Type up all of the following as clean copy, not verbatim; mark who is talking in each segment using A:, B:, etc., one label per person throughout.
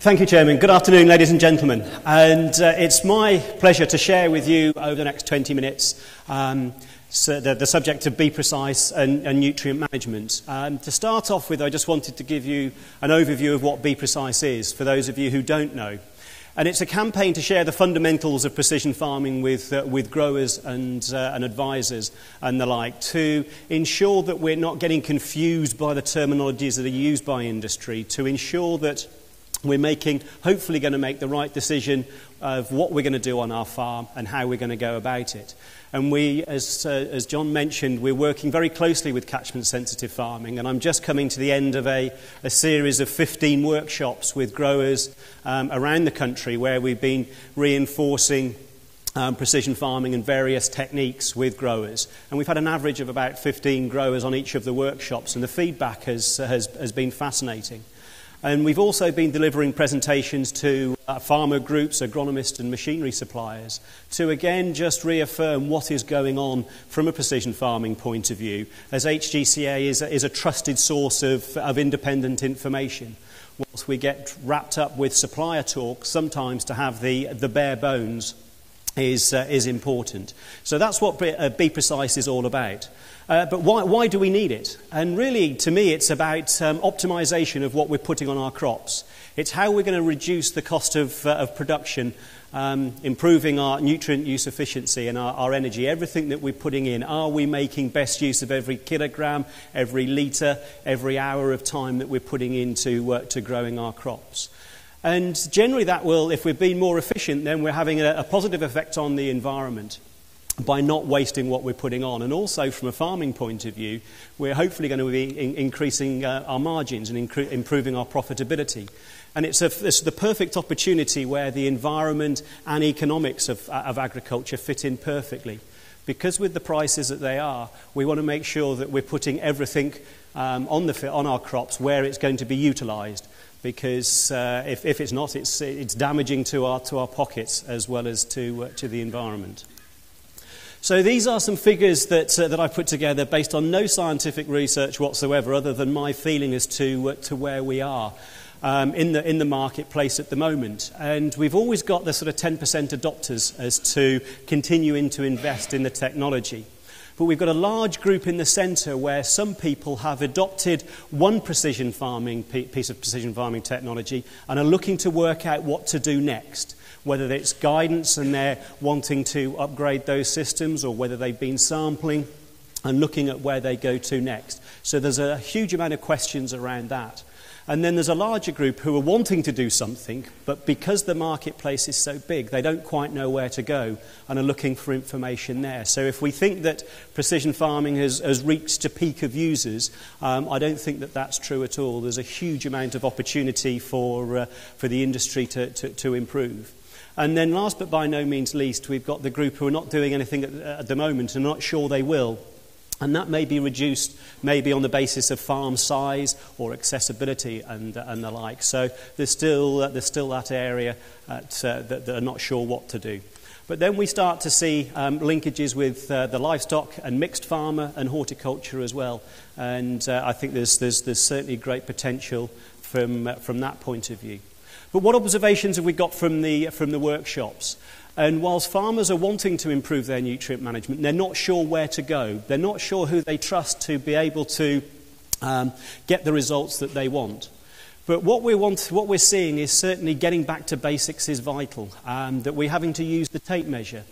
A: Thank you, Chairman. Good afternoon, ladies and gentlemen. And it's my pleasure to share with you over the next 20 minutes the subject of Be Precise and nutrient management. To start off with, I just wanted to give you an overview of what Be Precise is, for those of you who don't know. And it's a campaign to share the fundamentals of precision farming with growers and advisors and the like, to ensure that we're not getting confused by the terminologies that are used by industry, to ensure that we're hopefully going to make the right decision of what we're going to do on our farm and how we're going to go about it. And we, as John mentioned, we're working very closely with catchment-sensitive farming, and I'm just coming to the end of a series of 15 workshops with growers around the country where we've been reinforcing precision farming and various techniques with growers. And we've had an average of about 15 growers on each of the workshops, and the feedback has been fascinating. And we've also been delivering presentations to farmer groups, agronomists and machinery suppliers to again just reaffirm what is going on from a precision farming point of view, as HGCA is a trusted source of independent information. Whilst we get wrapped up with supplier talk, sometimes to have the bare bones is important. So that's what Be Precise is all about. But why do we need it? And really, to me, it's about optimization of what we're putting on our crops. It's how we're going to reduce the cost of production, improving our nutrient use efficiency and our energy. Everything that we're putting in, are we making best use of every kilogram, every litre, every hour of time that we're putting into to growing our crops? And generally that will, if we're being more efficient, then we're having a positive effect on the environment by not wasting what we're putting on. And also from a farming point of view, we're hopefully going to be increasing our margins and improving our profitability. And it's the perfect opportunity where the environment and economics of agriculture fit in perfectly. Because with the prices that they are, we want to make sure that we're putting everything on our crops where it's going to be utilised. Because if it's not, it's damaging to our pockets as well as to the environment. So these are some figures that I put together based on no scientific research whatsoever, other than my feeling as to where we are in the marketplace at the moment. And we've always got the sort of 10% adopters as to continuing to invest in the technology. But we've got a large group in the centre where some people have adopted one precision farming piece of precision farming technology and are looking to work out what to do next, whether it's guidance and they're wanting to upgrade those systems, or whether they've been sampling and looking at where they go to next. So there's a huge amount of questions around that. And then there's a larger group who are wanting to do something, but because the marketplace is so big, they don't quite know where to go and are looking for information there. So if we think that precision farming has reached a peak of users, I don't think that that's true at all. There's a huge amount of opportunity for the industry to improve. And then last but by no means least, we've got the group who are not doing anything at the moment and are not sure they will. And that may be reduced maybe on the basis of farm size or accessibility and the like. So there's still that area that are not sure what to do. But then we start to see linkages with the livestock and mixed farmer and horticulture as well. And I think there's certainly great potential from that point of view. But what observations have we got from the workshops? And whilst farmers are wanting to improve their nutrient management, they're not sure where to go. They're not sure who they trust to be able to get the results that they want. But what we're seeing is certainly getting back to basics is vital, that we're having to use the tape measure.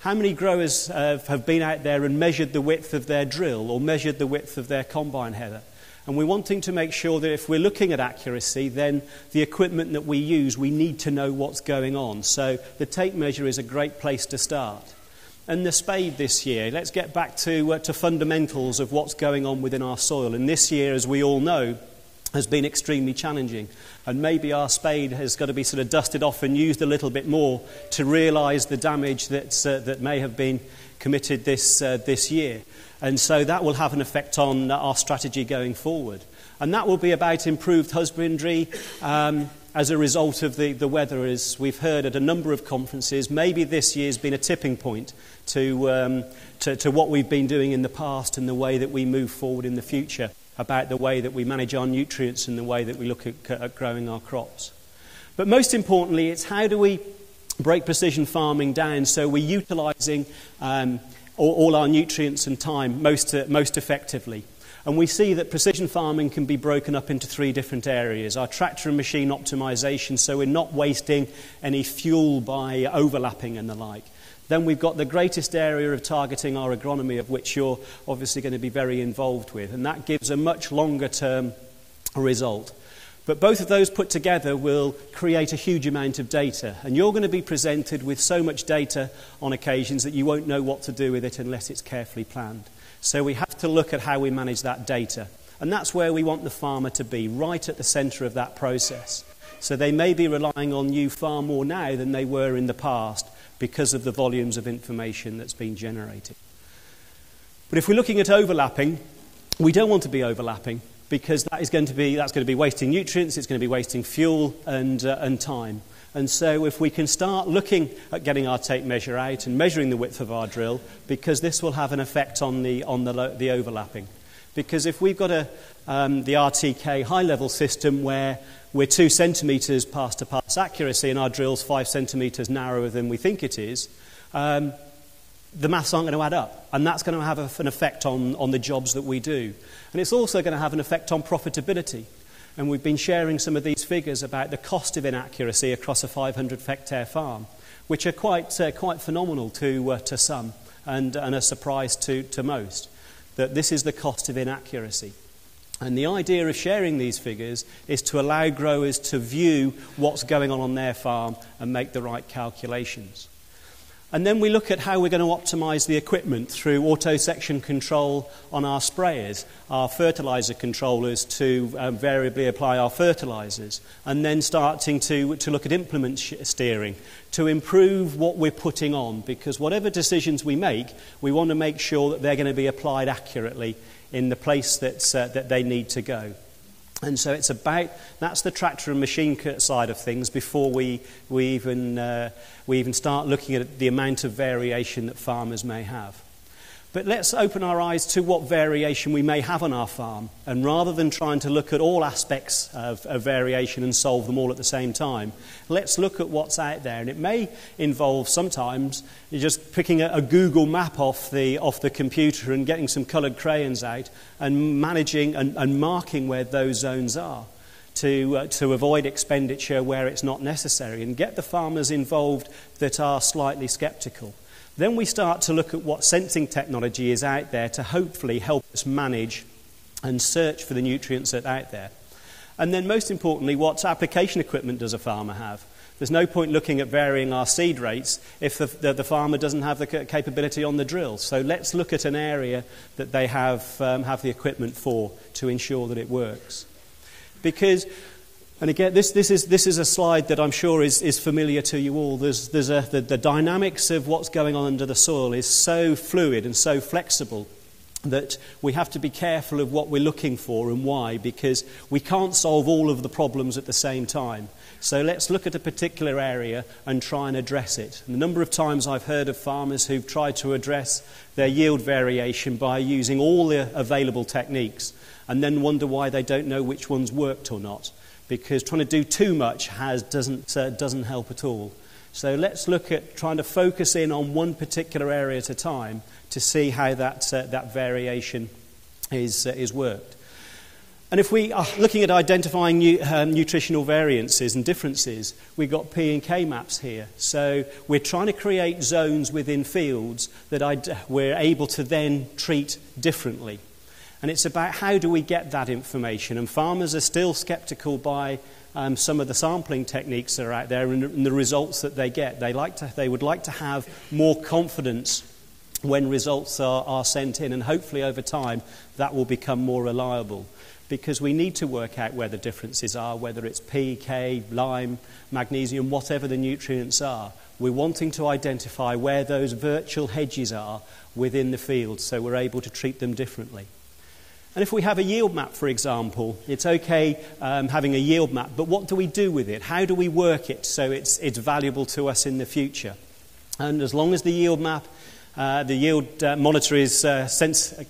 A: How many growers have been out there and measured the width of their drill or measured the width of their combine header? And we're wanting to make sure that if we're looking at accuracy, then the equipment that we use, we need to know what's going on. So the tape measure is a great place to start. And the spade this year, let's get back to fundamentals of what's going on within our soil. And this year, as we all know, has been extremely challenging. And maybe our spade has got to be sort of dusted off and used a little bit more to realise the damage that may have been committed this year. And so that will have an effect on our strategy going forward. And that will be about improved husbandry as a result of the weather, as we've heard at a number of conferences. Maybe this year's been a tipping point to what we've been doing in the past and the way that we move forward in the future, about the way that we manage our nutrients and the way that we look at growing our crops. But most importantly, it's how do we break precision farming down so we're utilising all our nutrients and time most effectively. And we see that precision farming can be broken up into 3 different areas. Our tractor and machine optimisation, so we're not wasting any fuel by overlapping and the like. Then we've got the greatest area of targeting our agronomy, of which you're obviously going to be very involved with, and that gives a much longer term result. But both of those put together will create a huge amount of data, and you're going to be presented with so much data on occasions that you won't know what to do with it unless it's carefully planned. So we have to look at how we manage that data, and that's where we want the farmer to be, right at the centre of that process. So they may be relying on you far more now than they were in the past because of the volumes of information that's been generated. But if we're looking at overlapping, we don't want to be overlapping, because that's going to be wasting nutrients, it's going to be wasting fuel and time. And so if we can start looking at getting our tape measure out and measuring the width of our drill, because this will have an effect on the overlapping. Because if we've got the RTK high-level system where we're 2 centimetres pass-to-pass accuracy and our drill's 5 centimetres narrower than we think it is, the maths aren't going to add up, and that's going to have an effect on the jobs that we do. And it's also going to have an effect on profitability. And we've been sharing some of these figures about the cost of inaccuracy across a 500-hectare farm, which are quite phenomenal to some and a surprise to most, that this is the cost of inaccuracy. And the idea of sharing these figures is to allow growers to view what's going on their farm and make the right calculations. And then we look at how we're going to optimise the equipment through auto-section control on our sprayers, our fertiliser controllers to variably apply our fertilisers, and then starting to look at implement steering to improve what we're putting on, because whatever decisions we want to make sure that they're going to be applied accurately in the place that they need to go. And so that's the tractor and machine side of things before we even start looking at the amount of variation that farmers may have. But let's open our eyes to what variation we may have on our farm, and rather than trying to look at all aspects of variation and solve them all at the same time, let's look at what's out there. And it may involve sometimes just picking a Google map off the computer and getting some coloured crayons out and managing and marking where those zones are to avoid expenditure where it's not necessary and get the farmers involved that are slightly sceptical. Then we start to look at what sensing technology is out there to hopefully help us manage and search for the nutrients that are out there. And then most importantly, what application equipment does a farmer have? There's no point looking at varying our seed rates if the farmer doesn't have the capability on the drill. So let's look at an area that they have the equipment for to ensure that it works. Because, and again, this is a slide that I'm sure is familiar to you all. The dynamics of what's going on under the soil is so fluid and so flexible that we have to be careful of what we're looking for and why, because we can't solve all of the problems at the same time. So let's look at a particular area and try and address it. And the number of times I've heard of farmers who've tried to address their yield variation by using all the available techniques and then wonder why they don't know which ones worked or not, because trying to do too much doesn't help at all. So let's look at trying to focus in on one particular area at a time to see how that variation is worked. And if we are looking at identifying nutritional variances and differences, we've got P and K maps here. So we're trying to create zones within fields that we're able to then treat differently. And it's about how do we get that information. And farmers are still sceptical by some of the sampling techniques that are out there and the results that they get. They would like to have more confidence when results are sent in, and hopefully over time that will become more reliable, because we need to work out where the differences are, whether it's P, K, lime, magnesium, whatever the nutrients are. We're wanting to identify where those virtual hedges are within the field so we're able to treat them differently. And if we have a yield map, for example, it's okay having a yield map, but what do we do with it? How do we work it so it's valuable to us in the future? And as long as the yield map, the yield monitor is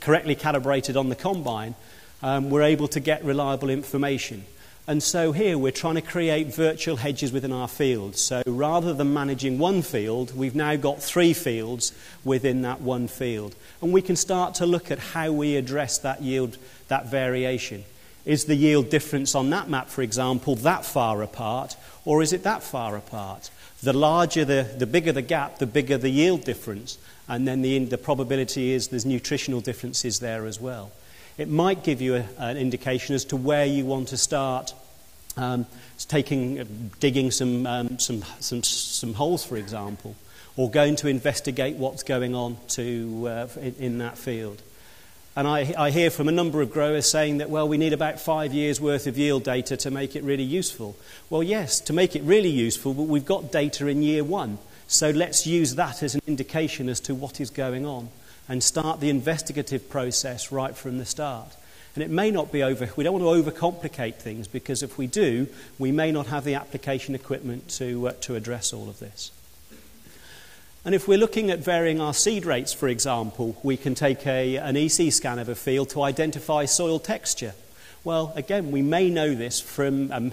A: correctly calibrated on the combine, we're able to get reliable information. And so here we're trying to create virtual hedges within our field. So rather than managing one field, we've now got 3 fields within that one field. And we can start to look at how we address that yield, that variation. Is the yield difference on that map, for example, that far apart, or is it that far apart? The larger, the bigger the gap, the bigger the yield difference. And then the probability is there's nutritional differences there as well. It might give you an indication as to where you want to start digging some holes, for example, or going to investigate what's going on in that field. And I hear from a number of growers saying that, well, we need about 5 years' worth of yield data to make it really useful. Well, yes, to make it really useful, but we've got data in year 1. So let's use that as an indication as to what is going on and start the investigative process right from the start. And it may not be we don't want to overcomplicate things, because if we do, we may not have the application equipment to address all of this. And if we're looking at varying our seed rates, for example, we can take an EC scan of a field to identify soil texture. Well, again, we may know this from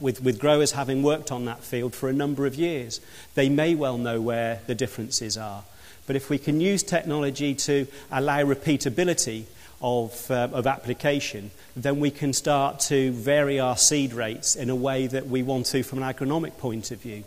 A: with growers having worked on that field for a number of years. They may well know where the differences are. But if we can use technology to allow repeatability of application, then we can start to vary our seed rates in a way that we want to from an agronomic point of view.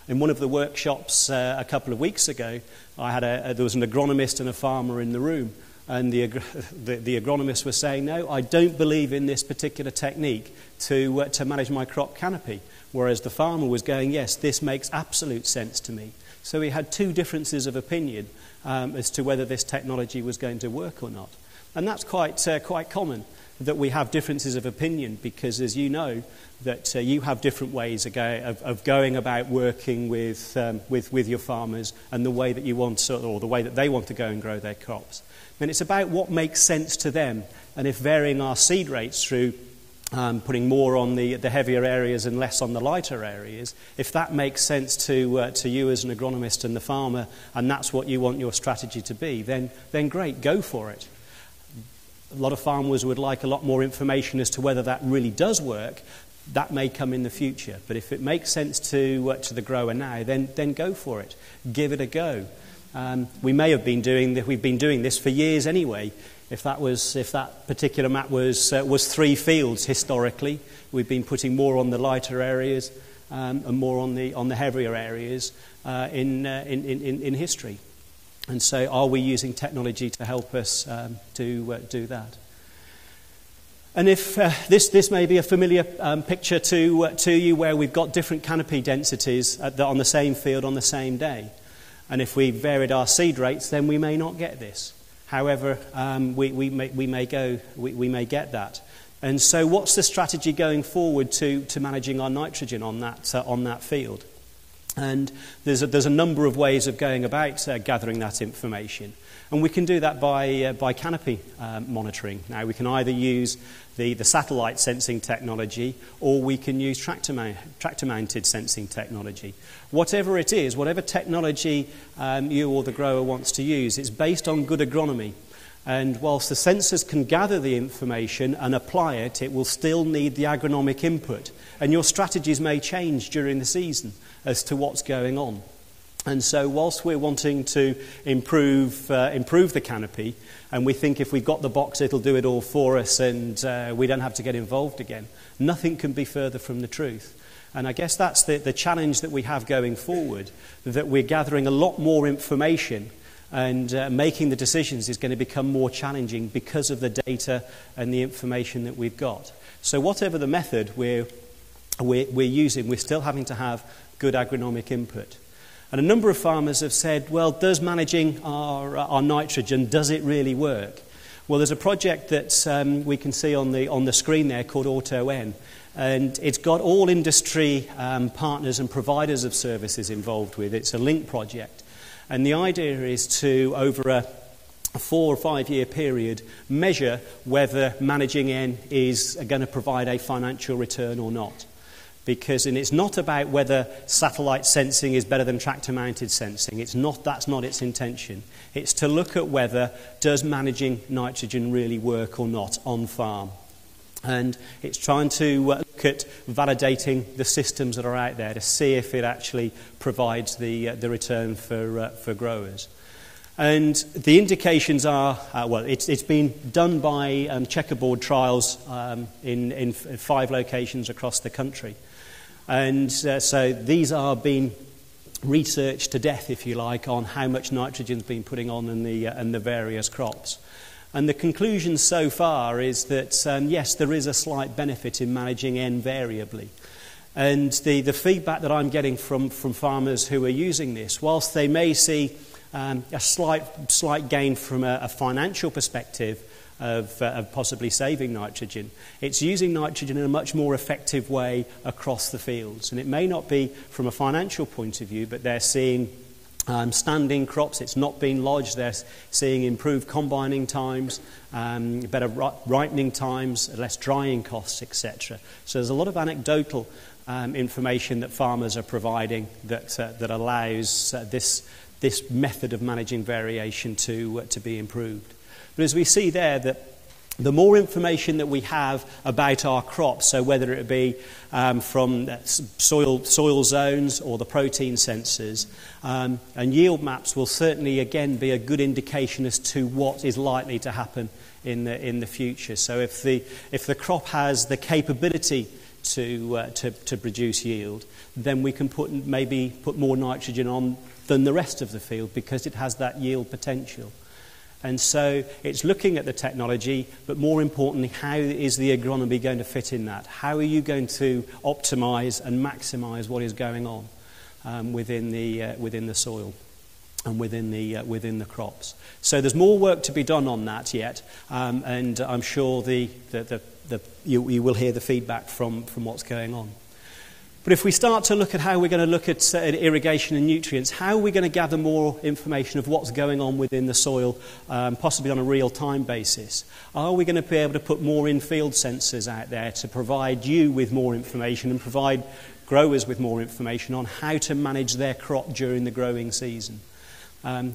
A: In one of the workshops a couple of weeks ago, there was an agronomist and a farmer in the room, and the agronomist was saying, no, I don't believe in this particular technique to manage my crop canopy, whereas the farmer was going, yes, this makes absolute sense to me. So we had 2 differences of opinion as to whether this technology was going to work or not. And that's quite common, that we have differences of opinion, because, as you know, that you have different ways of going about working with your farmers and the way that you want or the way that they want to go and grow their crops. And it's about what makes sense to them, and if varying our seed rates through putting more on the heavier areas and less on the lighter areas, if that makes sense to you as an agronomist and the farmer, and that's what you want your strategy to be, then great, go for it. A lot of farmers would like a lot more information as to whether that really does work. That may come in the future. But if it makes sense to the grower now, then go for it. Give it a go. We've been doing this for years anyway. If that particular map was 3 fields historically, we've been putting more on the lighter areas and more on the heavier areas in history. And so, are we using technology to help us do that? And if this may be a familiar picture to you, where we've got different canopy densities on the same field on the same day, and if we varied our seed rates, then we may not get this. However, we may get that. And so, what's the strategy going forward to managing our nitrogen on that field? And there's a number of ways of going about gathering that information. And we can do that by canopy monitoring. Now, we can either use the satellite sensing technology, or we can use tractor-mounted sensing technology. Whatever it is, whatever technology you or the grower wants to use, it's based on good agronomy. And whilst the sensors can gather the information and apply it, it will still need the agronomic input. And your strategies may change during the season as to what's going on. And so whilst we're wanting to improve the canopy, and we think if we've got the box it'll do it all for us and we don't have to get involved again, nothing can be further from the truth. And I guess that's the challenge that we have going forward, that we're gathering a lot more information, and making the decisions is going to become more challenging because of the data and the information that we've got. So whatever the method we're using, we're still having to have good agronomic input. And a number of farmers have said, well, does managing our nitrogen, does it really work? Well, there's a project that we can see on the screen there called AutoN, and it's got all industry partners and providers of services involved with it. It's a link project. And the idea is to, over a 4 or 5 year period, measure whether managing N is going to provide a financial return or not. And it's not about whether satellite sensing is better than tractor-mounted sensing. That's not its intention. It's to look at whether does managing nitrogen really work or not on farm. And it's trying to look at validating the systems that are out there to see if it actually provides the return for growers. And the indications are, it's been done by checkerboard trials in 5 locations across the country. And so these are being researched to death, if you like, on how much nitrogen's been putting on in the various crops. And the conclusion so far is that, yes, there is a slight benefit in managing N variably. And the feedback that I'm getting from farmers who are using this, whilst they may see a slight gain from a financial perspective of possibly saving nitrogen, it's using nitrogen in a much more effective way across the fields. And it may not be from a financial point of view, but they're seeing standing crops, it's not being lodged, they're seeing improved combining times, better ripening times, less drying costs, etc. So there's a lot of anecdotal information that farmers are providing that allows this method of managing variation to be improved. But as we see there, that the more information that we have about our crops, so whether it be from soil zones or the protein sensors, and yield maps will certainly again be a good indication as to what is likely to happen in the future. So if the crop has the capability to produce yield, then we can maybe put more nitrogen on than the rest of the field because it has that yield potential. And so it's looking at the technology, but more importantly, how is the agronomy going to fit in that? How are you going to optimise and maximise what is going on within the soil and within the crops? So there's more work to be done on that yet, and I'm sure you will hear the feedback from what's going on. But if we start to look at how we're going to look at irrigation and nutrients, how are we going to gather more information of what's going on within the soil, possibly on a real-time basis? Are we going to be able to put more in-field sensors out there to provide you with more information and provide growers with more information on how to manage their crop during the growing season?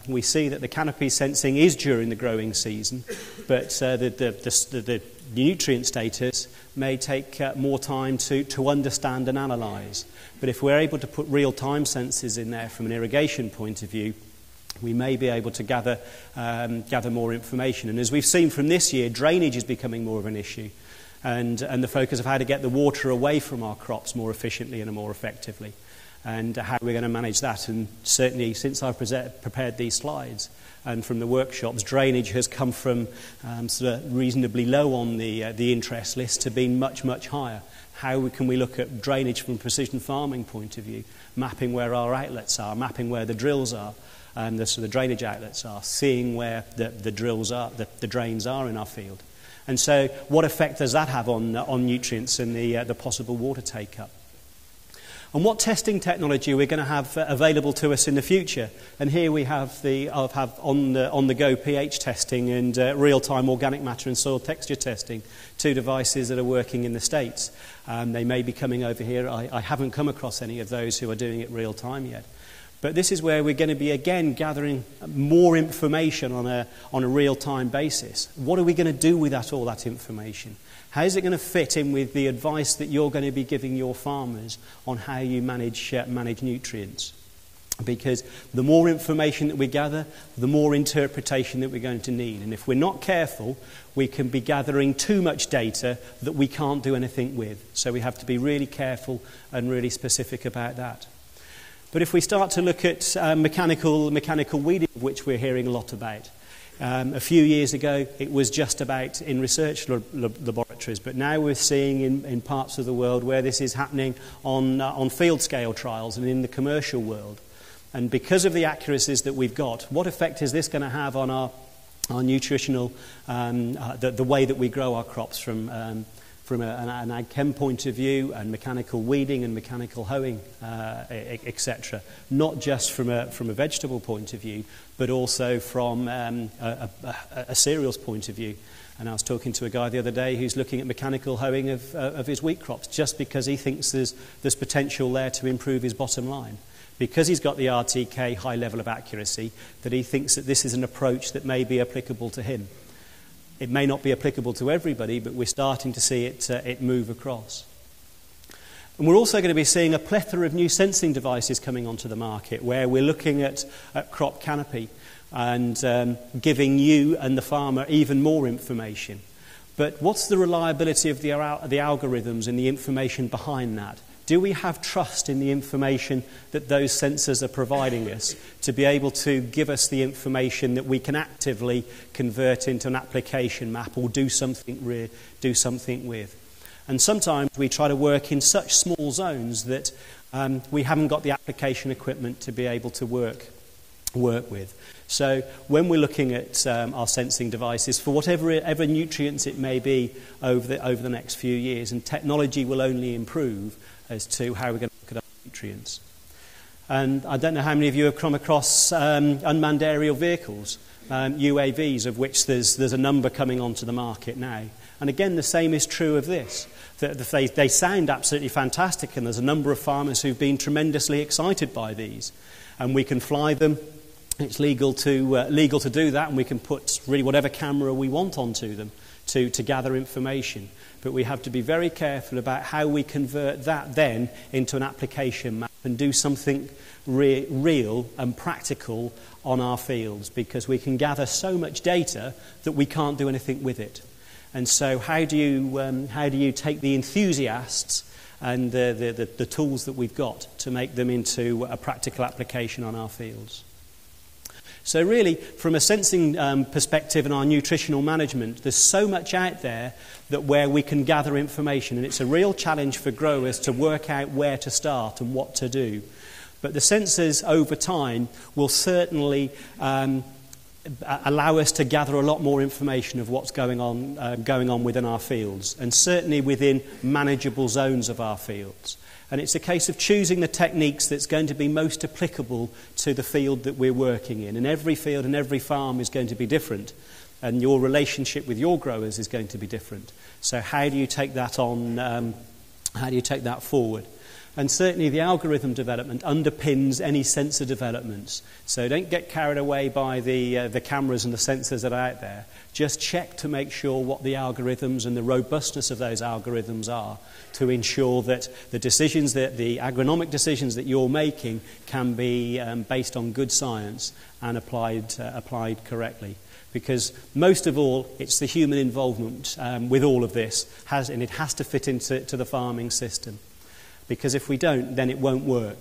A: We see that the canopy sensing is during the growing season, but the nutrient status may take more time to understand and analyse. But if we're able to put real-time sensors in there from an irrigation point of view, we may be able to gather more information. And as we've seen from this year, drainage is becoming more of an issue, and the focus of how to get the water away from our crops more efficiently and more effectively, and how we're going to manage that. And certainly since I've prepared these slides and from the workshops, drainage has come from sort of reasonably low on the interest list to being much, much higher. How can we look at drainage from a precision farming point of view, mapping where our outlets are, mapping where the drills are, and the drainage outlets are, seeing where the drills are, the drains are in our field. And so what effect does that have on nutrients and the possible water take-up? And what testing technology we're going to have available to us in the future? And here we have on the go pH testing and real-time organic matter and soil texture testing, 2 devices that are working in the States. They may be coming over here. I haven't come across any of those who are doing it real-time yet. But this is where we're going to be, again, gathering more information on a real-time basis. What are we going to do with all that information? How is it going to fit in with the advice that you're going to be giving your farmers on how you manage nutrients? Because the more information that we gather, the more interpretation that we're going to need. And if we're not careful, we can be gathering too much data that we can't do anything with. So we have to be really careful and really specific about that. But if we start to look at mechanical weeding, which we're hearing a lot about, a few years ago it was just about in research laboratories, but now we're seeing in parts of the world where this is happening on field scale trials and in the commercial world. And because of the accuracies that we've got, what effect is this going to have on our nutritional, the way that we grow our crops from an ag chem point of view, and mechanical weeding and mechanical hoeing, etc. Not just from a vegetable point of view, but also from a cereals point of view. And I was talking to a guy the other day who's looking at mechanical hoeing of his wheat crops just because he thinks there's potential there to improve his bottom line. Because he's got the RTK high level of accuracy, that he thinks that this is an approach that may be applicable to him. It may not be applicable to everybody, but we're starting to see it move across. And we're also going to be seeing a plethora of new sensing devices coming onto the market, where we're looking at crop canopy and giving you and the farmer even more information. But what's the reliability of the algorithms and the information behind that? Do we have trust in the information that those sensors are providing us to be able to give us the information that we can actively convert into an application map or do something with? And sometimes we try to work in such small zones that we haven't got the application equipment to be able to work with. So when we're looking at our sensing devices, for whatever nutrients it may be over the next few years, and technology will only improve as to how we're going to look at our nutrients. And I don't know how many of you have come across unmanned aerial vehicles, UAVs, of which there's a number coming onto the market now. And again, the same is true of this. They sound absolutely fantastic, and there's a number of farmers who've been tremendously excited by these. And we can fly them. It's legal to do that, and we can put really whatever camera we want onto them to gather information. But we have to be very careful about how we convert that then into an application map and do something real and practical on our fields, because we can gather so much data that we can't do anything with it. And so how do you take the enthusiasts and the tools that we've got to make them into a practical application on our fields? So really, from a sensing perspective and our nutritional management, there's so much out there that where we can gather information, and it's a real challenge for growers to work out where to start and what to do. But the sensors over time will certainly allow us to gather a lot more information of what's going on within our fields, and certainly within manageable zones of our fields. And it's a case of choosing the techniques that's going to be most applicable to the field that we're working in. And every field and every farm is going to be different, and your relationship with your growers is going to be different. So how do you take that on? How do you take that forward? And certainly the algorithm development underpins any sensor developments. So don't get carried away by the cameras and the sensors that are out there. Just check to make sure what the algorithms and the robustness of those algorithms are, to ensure that the decisions, that the agronomic decisions that you're making can be based on good science and applied correctly. Because most of all, it's the human involvement with all of this, and it has to fit into the farming system. Because if we don't, then it won't work.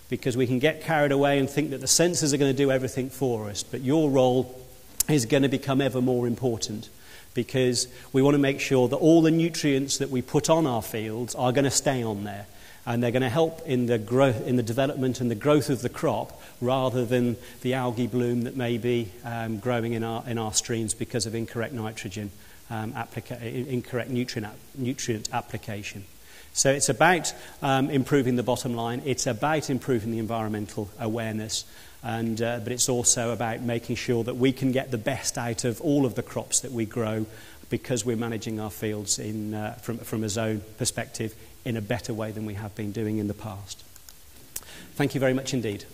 A: Because we can get carried away and think that the sensors are going to do everything for us. But your role is going to become ever more important. Because we want to make sure that all the nutrients that we put on our fields are going to stay on there. And they're going to help in the growth, in the development and the growth of the crop, rather than the algae bloom that may be growing in our streams because of incorrect nitrogen, incorrect nutrient application. So it's about improving the bottom line. It's about improving the environmental awareness, but it's also about making sure that we can get the best out of all of the crops that we grow, because we're managing our fields from a zone perspective in a better way than we have been doing in the past. Thank you very much indeed.